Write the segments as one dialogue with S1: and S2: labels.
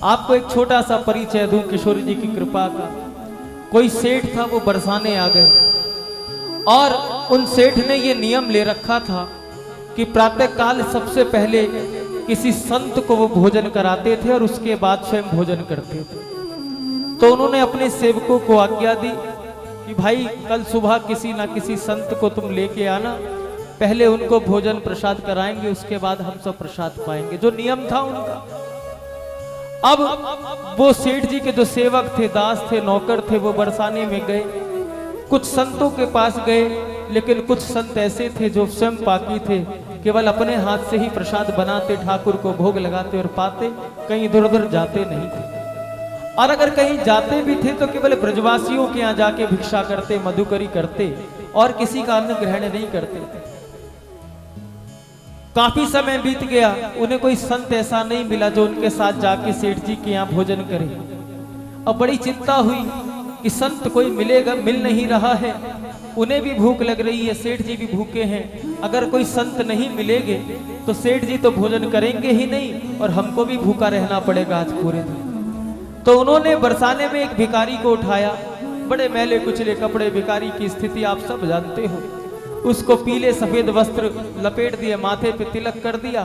S1: आपको एक छोटा सा परिचय दूं किशोरी जी की कृपा का। कोई सेठ था, वो बरसाने आ गए और उन सेठ ने ये नियम ले रखा था कि प्रातः काल सबसे पहले किसी संत को वो भोजन कराते थे और उसके बाद स्वयं भोजन करते थे। तो उन्होंने अपने सेवकों को आज्ञा दी कि भाई कल सुबह किसी ना किसी संत को तुम लेके आना, पहले उनको भोजन प्रसाद कराएंगे, उसके बाद हम सब प्रसाद पाएंगे, जो नियम था उनका। अब वो सेठ जी के जो सेवक थे, दास थे, नौकर थे, वो बरसाने में गए, कुछ संतों के पास गए, लेकिन कुछ संत ऐसे थे जो स्वयं पाकी थे, केवल अपने हाथ से ही प्रसाद बनाते, ठाकुर को भोग लगाते और पाते, कहीं इधर उधर जाते नहीं थे। और अगर कहीं जाते भी थे तो केवल ब्रजवासियों के यहाँ जाके भिक्षा करते, मधुकरी करते और किसी का अन्न ग्रहण नहीं करते थे। काफी समय बीत गया, उन्हें कोई संत ऐसा नहीं मिला जो उनके साथ जाके सेठ जी के यहाँ भोजन करे। अब बड़ी चिंता हुई कि संत कोई मिलेगा, मिल नहीं रहा है, उन्हें भी भूख लग रही है, सेठ जी भी भूखे हैं। अगर कोई संत नहीं मिलेंगे तो सेठ जी तो भोजन करेंगे ही नहीं और हमको भी भूखा रहना पड़ेगा आज पूरे दिन। तो उन्होंने बरसाने में एक भिखारी को उठाया, बड़े मैले कुचले कपड़े, भिखारी की स्थिति आप सब जानते हो। उसको पीले सफेद वस्त्र लपेट दिए, माथे पे तिलक कर दिया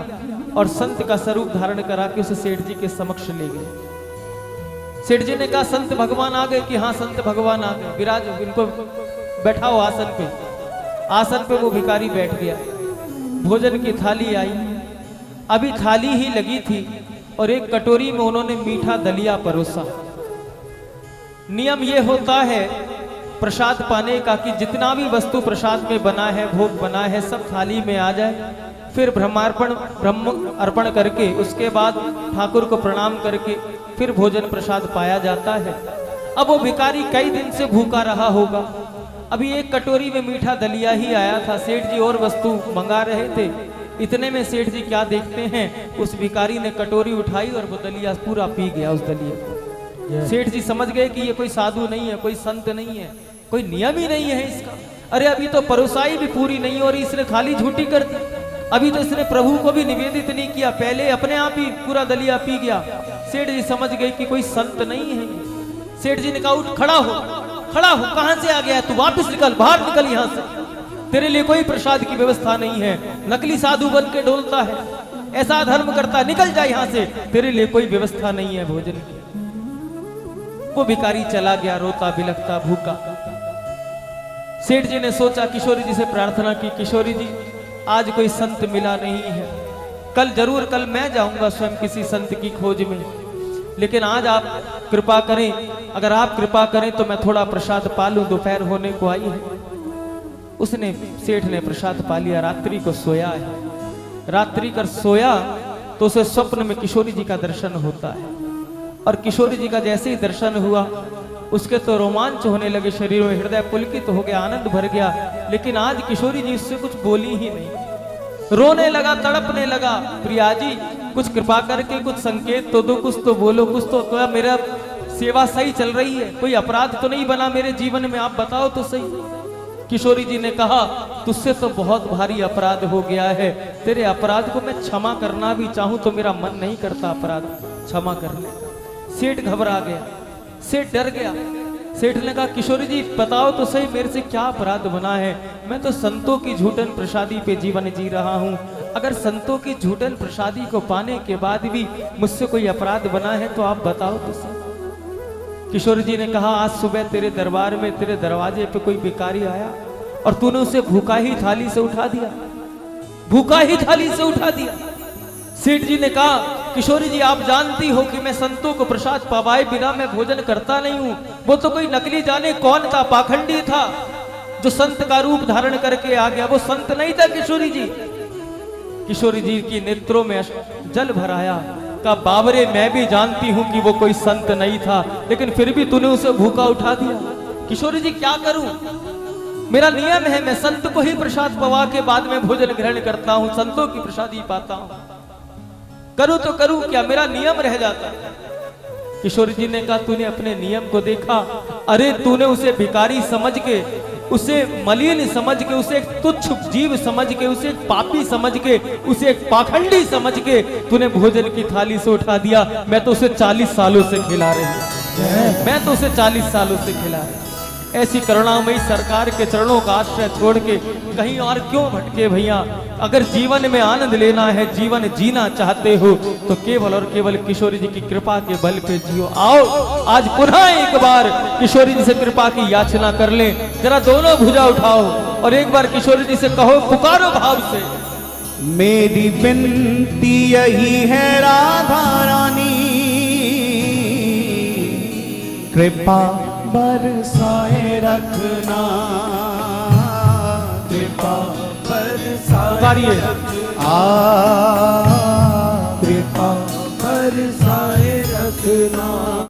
S1: और संत का स्वरूप धारण करा के उसे सेठ जी के समक्ष ले गए। सेठ जी ने कहा संत भगवान आ गए? कि हाँ संत भगवान आ गए, विराज, इनको बैठाओ आसन पे। आसन पे वो भिखारी बैठ गया। भोजन की थाली आई, अभी थाली ही लगी थी और एक कटोरी में उन्होंने मीठा दलिया परोसा। नियम ये होता है प्रसाद पाने का कि जितना भी वस्तु प्रसाद में बना है, भोग बना है, सब थाली में आ जाए, फिर ब्रह्म अर्पण करके उसके बाद ठाकुर को प्रणाम करके फिर भोजन प्रसाद पाया जाता है। अब वो भिखारी कई दिन से भूखा रहा होगा, अभी एक कटोरी में मीठा दलिया ही आया था। सेठ जी और वस्तु मंगा रहे थे, इतने में सेठ जी क्या देखते हैं, उस भिखारी ने कटोरी उठाई और वो दलिया पूरा पी गया उस दलिये को। सेठ जी समझ गए कि ये कोई साधु नहीं है, कोई संत नहीं है, कोई नियम ही नहीं है इसका। अरे अभी तो परोसाई भी पूरी नहीं हो रही, इसने थाली झूठी कर दी, अभी तो इसने प्रभु को भी निवेदित नहीं किया, पहले अपने आप ही पूरा दलिया पी गया। सेठ जी समझ गए कि कोई संत नहीं है। सेठ जी ने कहा उठ, खड़ा हो, खड़ा हो, कहां से आ गया है तू? वापस निकल, बाहर निकल यहां से, तेरे लिए कोई प्रसाद की व्यवस्था नहीं है, नकली साधु बन के डोलता है, ऐसा धर्म करता है, निकल जाए यहां से, तेरे लिए कोई व्यवस्था नहीं है भोजन की। वो भिखारी चला गया रोता बिलखता भूखा। सेठ जी ने सोचा, किशोरी जी से प्रार्थना की, किशोरी जी आज कोई संत मिला नहीं है, कल मैं जाऊंगा स्वयं किसी संत की खोज में, लेकिन आज आप कृपा करें, अगर आप कृपा करें तो मैं थोड़ा प्रसाद पा लूं, दोपहर होने को आई है। उसने, सेठ ने प्रसाद पा लिया, रात्रि को सोया है। रात्रि कर सोया तो उसे स्वप्न में किशोरी जी का दर्शन होता है और किशोरी जी का जैसे ही दर्शन हुआ उसके तो रोमांच होने लगे, शरीर में हृदय पुलकित हो गया, आनंद भर गया। लेकिन आज किशोरी जी उससे कुछ बोली ही नहीं, रोने लगा, तड़पने लगा, प्रिया जी कुछ कृपा करके कुछ संकेत तो दो, कुछ तो बोलो, कुछ तो मेरा सेवा सही चल रही है, कोई अपराध तो नहीं बना मेरे जीवन में, आप बताओ तो सही। किशोरी जी ने कहा तुझसे तो बहुत भारी अपराध हो गया है, तेरे अपराध को मैं क्षमा करना भी चाहूं तो मेरा मन नहीं करता अपराध क्षमा करने का। सेठ घबरा गया, सेठ डर गया। सेठ ने कहा किशोरी जी बताओ तो सही मेरे से क्या अपराध बना है, मैं तो संतों की झूठन प्रसादी पे जीवन जी रहा हूँ, अगर संतों की झूठन प्रसादी को पाने के बाद भी मुझसे कोई अपराध बना है तो आप बताओ तो सही। किशोरी जी ने कहा आज सुबह तेरे दरबार में, तेरे दरवाजे पे कोई भिखारी आया और तूने उसे भूखा ही थाली से उठा दिया, भूखा ही थाली से उठा दिया। सेठ जी ने कहा किशोरी जी आप जानती हो कि मैं संतों को प्रसाद पवाए बिना मैं भोजन करता नहीं हूं, वो तो कोई नकली जाने कौन था, पाखंडी था जो संत का रूप धारण करके आ गया, वो संत नहीं था किशोरी जी। किशोरी जी की नेत्रों में जल भर आया, कहा बाबरे मैं भी जानती हूं कि वो कोई संत नहीं था, लेकिन फिर भी तूने उसे भूखा उठा दिया। किशोरी जी क्या करूं, मेरा नियम है मैं संत को ही प्रसाद पवा के बाद में भोजन ग्रहण करता हूं, संतों की प्रसादी पाता हूं, करूं तो करूं क्या, मेरा नियम रह जाता है। किशोरी जी ने कहा तूने अपने नियम को देखा, अरे तूने उसे भिखारी समझ के उसे मलिन समझ के, उसे एक तुच्छ जीव समझ के, उसे एक पापी समझ के, उसे एक पाखंडी समझ के तूने भोजन की थाली से उठा दिया। मैं तो उसे 40 सालों से खिला रही हूं, मैं तो उसे 40 सालों से खिला रही हूं। ऐसी करुणामयी सरकार के चरणों का आश्रय छोड़ के कहीं और क्यों भटके भैया। अगर जीवन में आनंद लेना है, जीवन जीना चाहते हो तो केवल और केवल किशोरी जी की कृपा के बल पे जियो। आओ आज पुनः एक बार किशोरी जी से कृपा की याचना कर ले। जरा दोनों भुजा उठाओ और एक बार किशोरी जी से कहो, पुकारो भाव से।
S2: मेरी विनती यही है राधा रानी, कृपा बरसाए रखना, कृपा बरसाए रखना, कृपा बरसाए रखना।